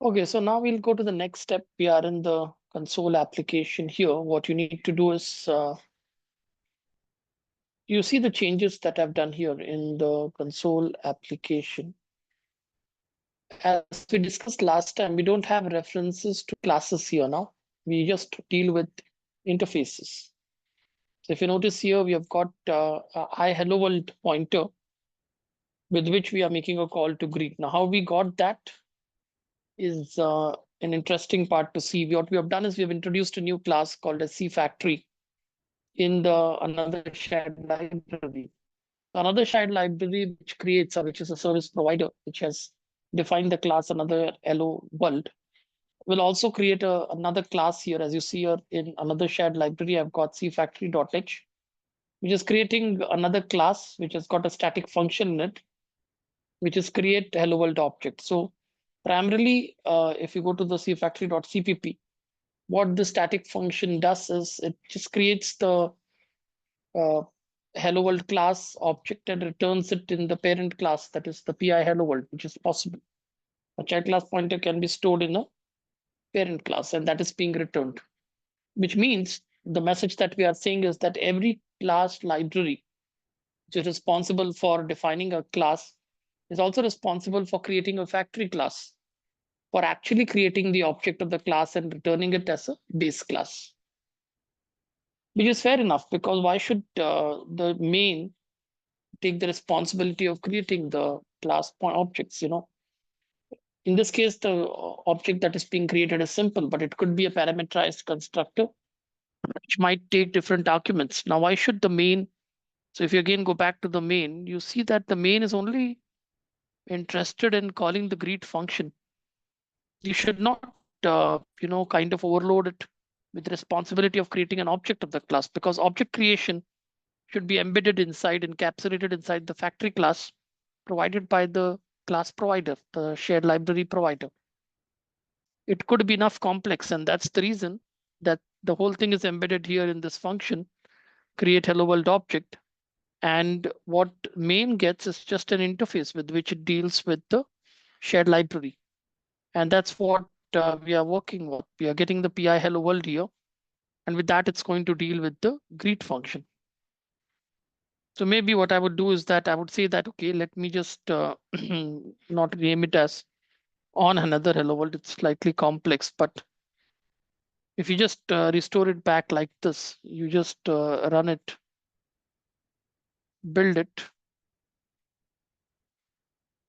Okay, so now we'll go to the next step. We are in the console application here. What you need to do is you see the changes that I've done here in the console application. As we discussed last time, we don't have references to classes here now. We just deal with interfaces. So if you notice here, we have got a I hello world pointer with which we are making a call to greet. Now, how we got that is an interesting part to see. What we have done is we have introduced a new class called as C Factory in the another shared library. Another shared library which creates, or which is a service provider, which has defined the class another hello world, will also create another class here. As you see here in another shared library, I've got cfactory.h, which is creating another class which has got a static function in it, which is create hello world object. So primarily, if you go to the cfactory.cpp, what the static function does is it just creates the uh, hello world class object and returns it in the parent class, that is the pi hello world, which is possible. A child class pointer can be stored in a parent class, and that is being returned, which means the message that we are saying is that every class library which is responsible for defining a class is also responsible for creating a factory class, for actually creating the object of the class and returning it as a base class. Which is fair enough, because why should the main take the responsibility of creating the class point objects? In this case, the object that is being created is simple, but it could be a parameterized constructor which might take different arguments. Now, why should the main? So if you again go back to the main, you see that the main is only interested in calling the greet function. You should not, kind of overload it with the responsibility of creating an object of the class, because object creation should be embedded inside, encapsulated inside the factory class provided by the class provider, the shared library provider. It could be enough complex, and that's the reason that the whole thing is embedded here in this function, create hello world object. And what main gets is just an interface with which it deals with the shared library. And that's what we are working with. We are getting the pi hello world here. And with that, it's going to deal with the greet function. So maybe what I would do is that I would say that, okay, let me just not name it as on another hello world. It's slightly complex, but if you just restore it back like this, you just run it, build it.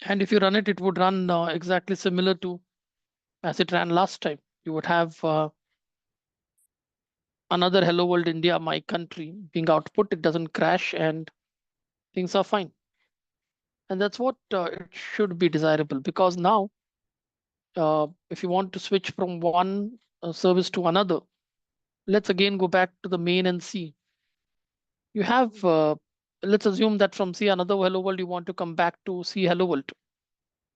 And if you run it, it would run exactly similar to as it ran last time. You would have another hello world India, my country, being output. It doesn't crash and things are fine. And that's what it should be desirable, because now if you want to switch from one service to another, let's again go back to the main and see. You have, let's assume that from C another hello world, you want to come back to C hello world.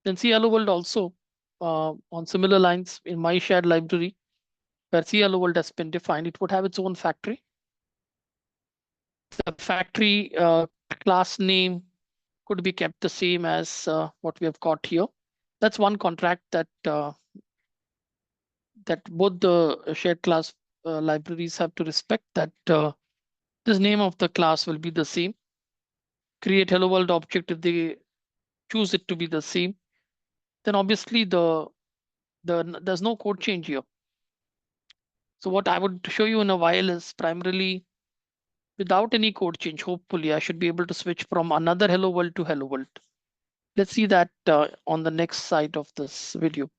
Then C hello world also on similar lines in my shared library, where C hello world has been defined, it would have its own factory. The factory class name could be kept the same as what we have got here. That's one contract that that both the shared class libraries have to respect, that this name of the class will be the same. Create hello world object, if they choose it to be the same, then obviously there's no code change here. So what I would show you in a while is primarily without any code change. Hopefully I should be able to switch from another hello world to hello world. Let's see that on the next side of this video.